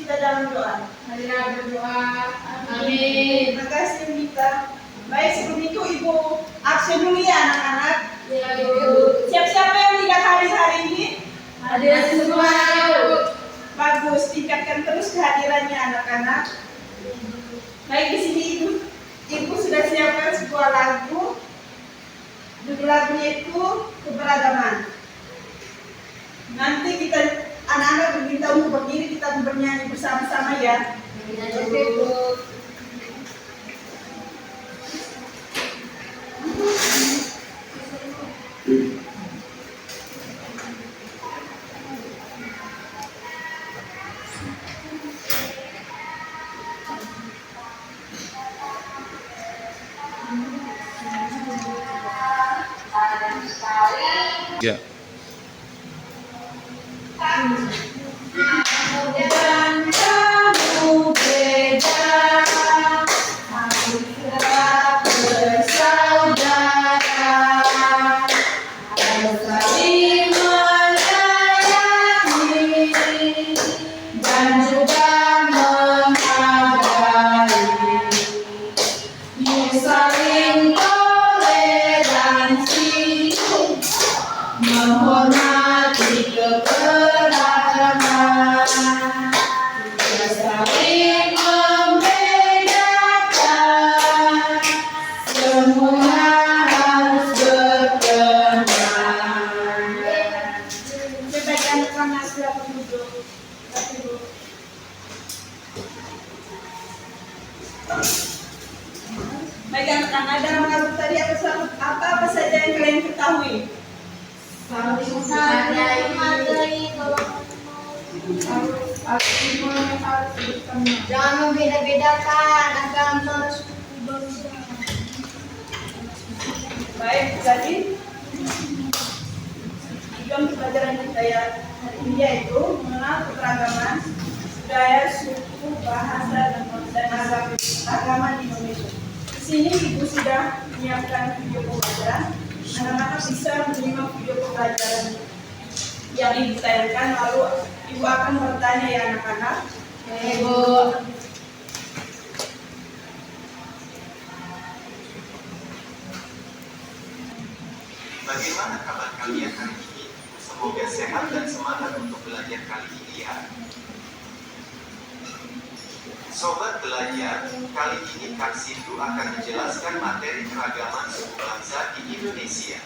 kita dalam doa. Marilah berdoa. Amin. Terima kasih Mita. Baik, sebelum itu Ibu absen dulu ya anak-anak. Ya, Bu. Siapa-siapa yang tidak hadir hari ini? Hadir semua, Bu. Bagus, tingkatkan terus kehadirannya anak-anak. Baik, di sini Ibu sudah siapkan sebuah lagu. Judul lagunya itu Keberagaman. Nanti kita anak-anak diminta untuk berdiri, kita bernyanyi bersama-sama ya. Oke, Bu. Ya. Dan kamu beda, aku tetap bersaudara, saling menyayangi dan juga menghargai, saling toleransi, menghormati keberagaman, tidak saling membedakan, semua harus berkenan. Sebaiknya anak-anak silakan duduk. Baik anak-anak, dalam lagu tadi apa saja yang kalian ketahui? Jangan membeda-bedakan agama, suku, bangsa. Baik, jadi tujuan pelajaran kita ya hari ini yaitu mengenal keberagaman budaya, suku, bahasa, dan agama di Indonesia. Di sini Ibu sudah menyiapkan video pembelajaran. Anak-anak bisa menerima video pembelajaran yang Ibu tayangkan, lalu Ibu akan bertanya ya anak-anak. Ibu. Bagaimana kabar kalian hari ini? Semoga sehat dan semangat untuk belajar kali ini ya. Sobat belajar, kali ini Kak Sindu akan menjelaskan materi keragaman suku bangsa di Indonesia.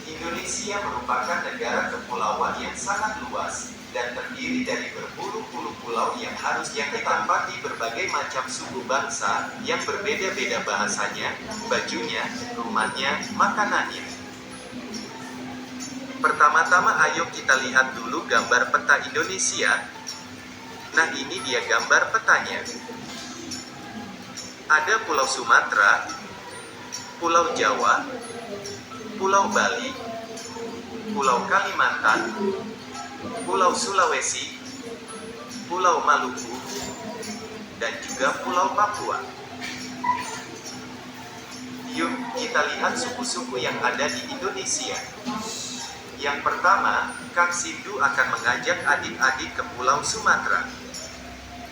Indonesia merupakan negara kepulauan yang sangat luas dan terdiri dari berpuluh-puluh pulau yang ditempati berbagai macam suku bangsa yang berbeda-beda bahasanya, bajunya, rumahnya, makanannya. Pertama-tama ayo kita lihat dulu gambar peta Indonesia. Nah ini dia gambar petanya. Ada Pulau Sumatera, Pulau Jawa, Pulau Bali, Pulau Kalimantan, Pulau Sulawesi, Pulau Maluku, dan juga Pulau Papua. Yuk kita lihat suku-suku yang ada di Indonesia. Yang pertama, Kang Sindu akan mengajak adik-adik ke Pulau Sumatera.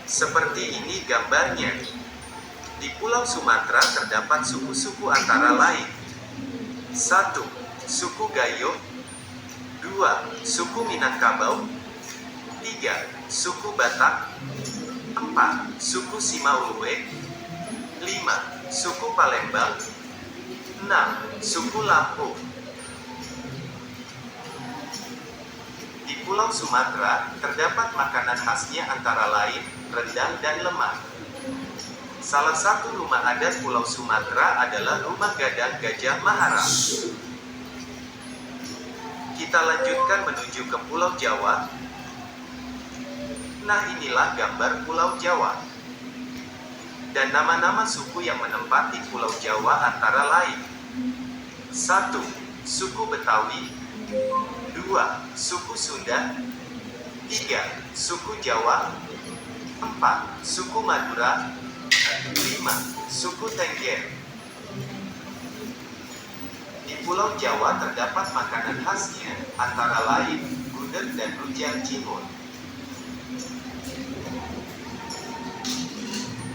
Seperti ini gambarnya. Di Pulau Sumatera terdapat suku-suku antara lain. 1. Suku Gayo. 2. Suku Minangkabau. 3. Suku Batak. 4. Suku Simauluwe. 5. Suku Palembang. 6. Suku Lampung. Di Pulau Sumatera terdapat makanan khasnya antara lain rendang dan lemang. Salah satu rumah adat Pulau Sumatera adalah Rumah Gadang Gajah Mahara. Kita lanjutkan menuju ke Pulau Jawa. Nah inilah gambar Pulau Jawa. Dan nama-nama suku yang menempati Pulau Jawa antara lain. 1. Suku Betawi. 2. Suku Sunda. 3. Suku Jawa. 4. Suku Madura. 5. Suku Tengger. Pulau Jawa terdapat makanan khasnya, antara lain gudeg dan rujak cingur.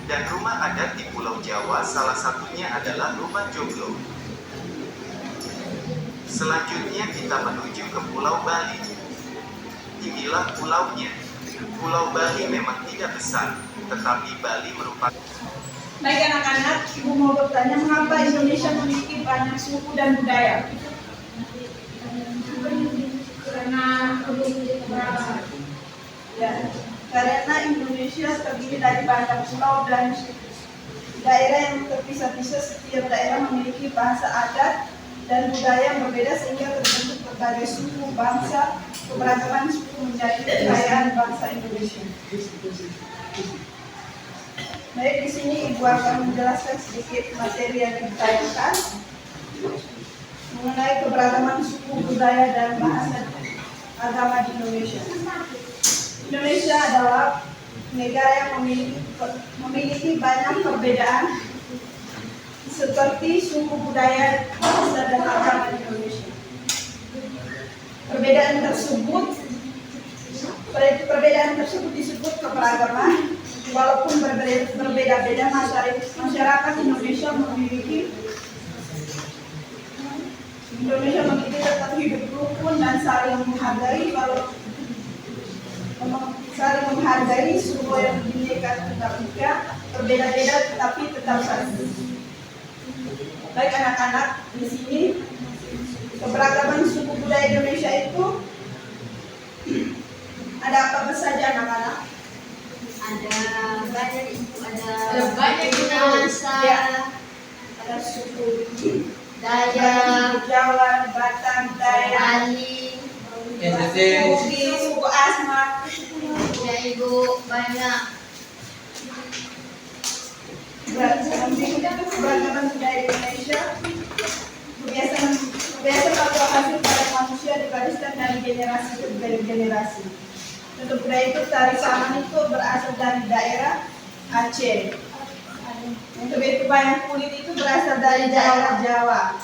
Dan rumah adat di Pulau Jawa salah satunya adalah rumah joglo. Selanjutnya kita menuju ke Pulau Bali. Inilah pulaunya. Pulau Bali memang tidak besar, tetapi Bali merupakan... Baik anak-anak, Ibu mau bertanya mengapa Indonesia memiliki banyak suku dan budaya? Karena Ya, karena Indonesia terdiri dari banyak pulau dan daerah yang terpisah-pisah. Setiap daerah memiliki bahasa adat dan budaya yang berbeda sehingga terbentuk berbagai suku, bangsa. Keberagaman suku menjadi kekayaan bangsa Indonesia. Baik, di sini Ibu akan menjelaskan sedikit materi yang ditayangkan mengenai keberagaman suku, budaya, dan bahasa agama di Indonesia. Indonesia adalah negara yang memiliki banyak perbedaan seperti suku, budaya, bahasa, dan agama di Indonesia. Perbedaan tersebut disebut keberagaman. Walaupun berbeda-beda, masyarakat Indonesia memiliki tetap hidup rukun dan saling menghargai. Saling menghargai suku yang Bhinneka Tunggal Ika, berbeda-beda tetapi tetap satu. Baik anak-anak, di sini keberagaman suku budaya Indonesia itu ada apa saja anak-anak? ada banyak ibu, Ada banyak bahasa, Ya. Ada suku Dayak, Jawa, Batak, Dayak, Bali, Bugis, suku Asmat. ya ibu banyak. Keberagaman budaya Indonesia kebiasaan atau hasil pada manusia diwariskan dari generasi ke generasi. Untuk budaya itu tari saman itu berasal dari daerah Aceh. Untuk itu wayang kulit itu berasal dari daerah Jawa.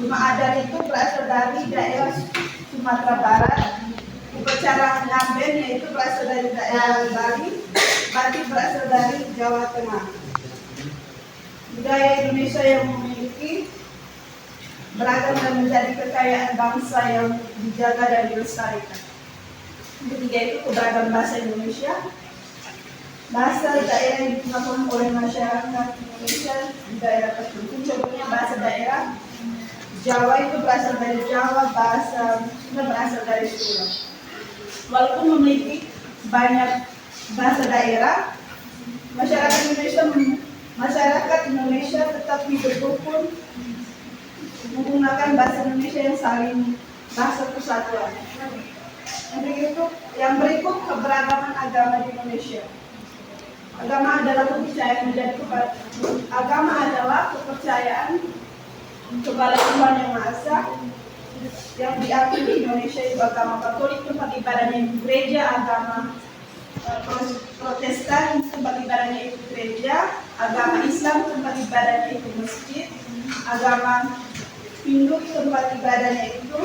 Rumah adat itu berasal dari daerah Sumatera Barat. Upacara Ngamben yaitu berasal dari daerah Bali. Batik berasal dari Jawa Tengah. Budaya Indonesia yang memiliki beragam dan menjadi kekayaan bangsa yang dijaga dan dilestarikan. Ketiga itu keberagaman bahasa Indonesia. Bahasa daerah yang digunakan oleh masyarakat Indonesia di daerah tertentu. Contohnya bahasa daerah Jawa itu berasal dari Jawa, bahasa Sunda berasal dari Sunda. Walaupun memiliki banyak bahasa daerah, masyarakat Indonesia tetap hidup rukun menggunakan bahasa Indonesia yang saling bahasa persatuan. Yang berikut keberagaman agama di Indonesia. Agama adalah kepercayaan kepada Tuhan Yang Maha Esa yang diakui di Indonesia itu agama Katolik, tempat ibadahnya itu gereja, agama Protestan, tempat ibadahnya itu gereja, agama Islam, tempat ibadahnya itu masjid, agama Hindu, tempat ibadahnya itu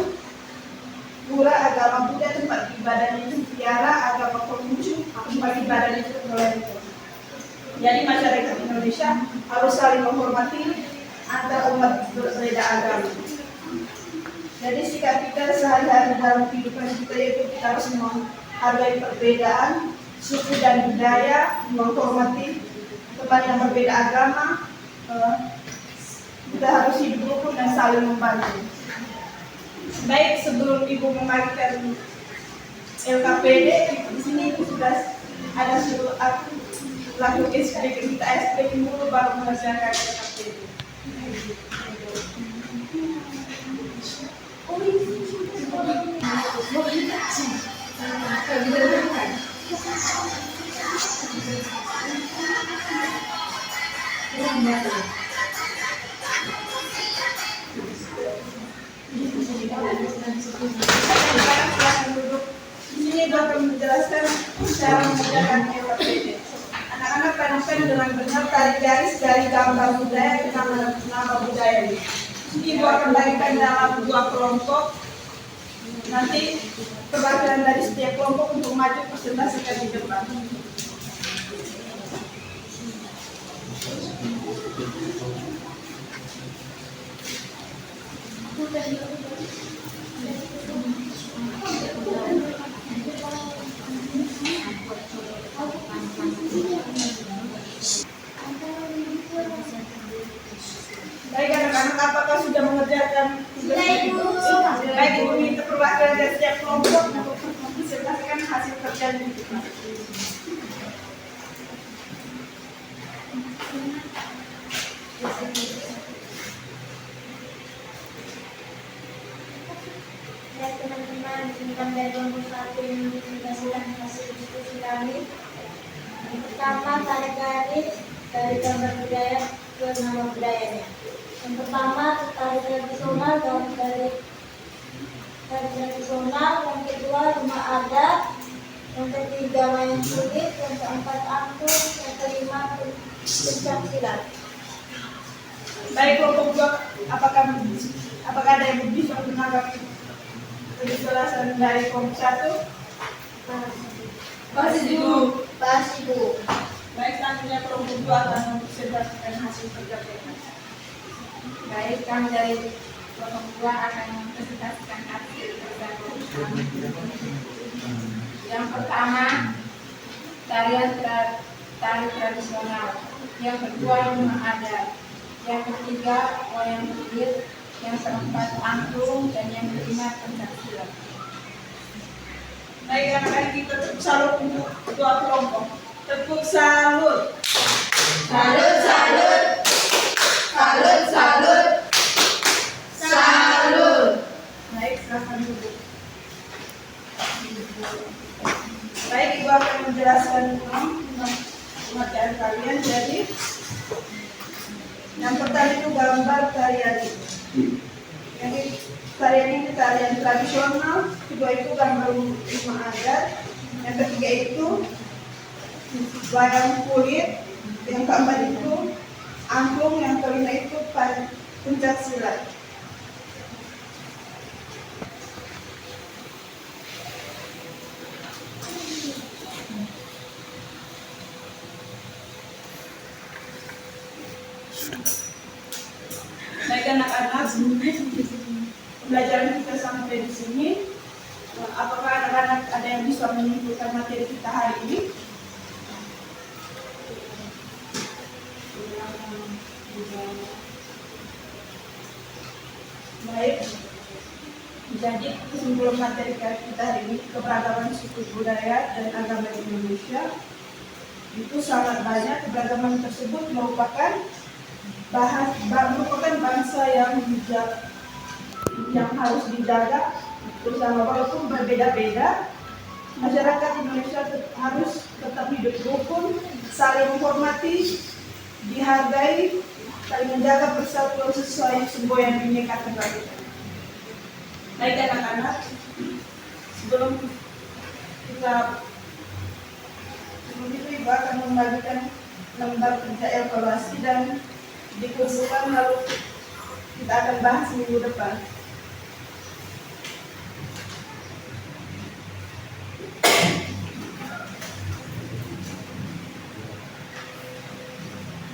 pura, agama Buddha, tempat ibadahnya itu tiara, agama Konghucu, tempat ibadahnya itu Lenteng. Jadi masyarakat Indonesia harus saling menghormati antar umat berbeda agama. Jadi sikap kita sehari-hari dalam kehidupan kita yaitu kita harus menghargai perbedaan suku dan budaya, menghormati teman yang berbeda agama. Kita harus hidup rukun dan saling membantu. Baik, sebelum Ibu membagikan LKPD, di sini sudah ada suruh aku lakukan SPK, kita SPK dulu baru mengerjakan LKPD. Di sini akan menjelaskan cara mengerjakan LKPD. Anak-anak panen dengan benar tarik garis dari gambar budaya ke nama budaya ini. Ibu akan bagikan dalam 2 kelompok. Nanti perwakilan dari setiap kelompok untuk maju presentasikan di depan. Baik anak-anak, apakah sudah mengerjakan tugas? Sudah, Ibu. Baik, Ibu minta perwakilan dari setiap kelompok untuk mempresentasikan hasil kerjaan di depan. Ya teman-teman, singkat dari kelompok 1 yang mempresentasikan hasil diskusi kami. Yang pertama, tarik garis dari gambar budaya ke nama budayanya. Yang pertama, tari tradisional dan tari tradisional. Yang kedua, rumah adat. Yang ketiga, main kulit. Yang keempat, angklung. Yang kelima, pencak silat. Baik, kelompok 2, apakah ada yang bisa menanggapi penjelasan dari kelompok 1? Pasti dulu. Pasti, Bu. Baik, selanjutnya kelompok 2 akan mempresentasikan hasil kerja mereka. Baik, kami dari kelompok 2 akan mempresentasikan hasil kerja kami. Yang pertama, tari tradisional. Yang kedua, rumah adat. Yang ketiga, wayang kulit. Yang keempat, angklung. Dan yang kelima, pencak silat. Baik, anak-anak kita tepuk salut untuk 2 kelompok. Tepuk salut. Salut, salut. Salut, salut. Salut. Baik, silakan duduk. Baik, Ibu akan menjelaskan tentang pengerjaan kalian. Jadi, yang pertama itu gambar tarian. Jadi, tarian ini tarian tradisional. Kedua itu gambar rumah adat. Yang ketiga itu wayang kulit. Yang keempat itu angklung. Yang kelima itu pencak silat. Baik anak-anak, pembelajaran kita sampai di sini. Apakah anak-anak ada yang bisa menyimpulkan materi kita hari ini? Baik. Jadi kesimpulan materi kita hari ini, keberagaman suku budaya dan agama di Indonesia itu sangat banyak. Keberagaman tersebut merupakan bangsa yang harus dijaga bersama. Walaupun berbeda-beda, masyarakat Indonesia harus tetap hidup rukun, saling menghormati, dihargai, saling menjaga persatuan sesuai semboyan Bhinneka Tunggal Ika. Baik anak-anak, sebelum itu Ibu akan membagikan lembar kerja evaluasi dan dikumpulkan, lalu kita akan bahas minggu depan.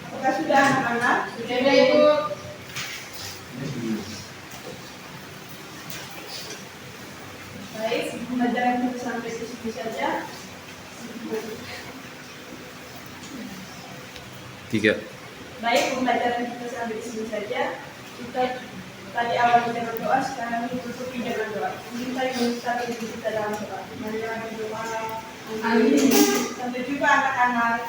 Apakah sudah anak-anak? Sudah, Ibu. Baik, pembelajaran kita sampai di sini saja. 3. Baik, pembelajaran kita sampai di sini saja. Kita tadi awal dengan doa, sekarang ditutupi dengan doa. Mungkin saya mengucapkan diri kita dalam doa. Mari kita berdoa. Amin. Sampai jumpa anak-anak.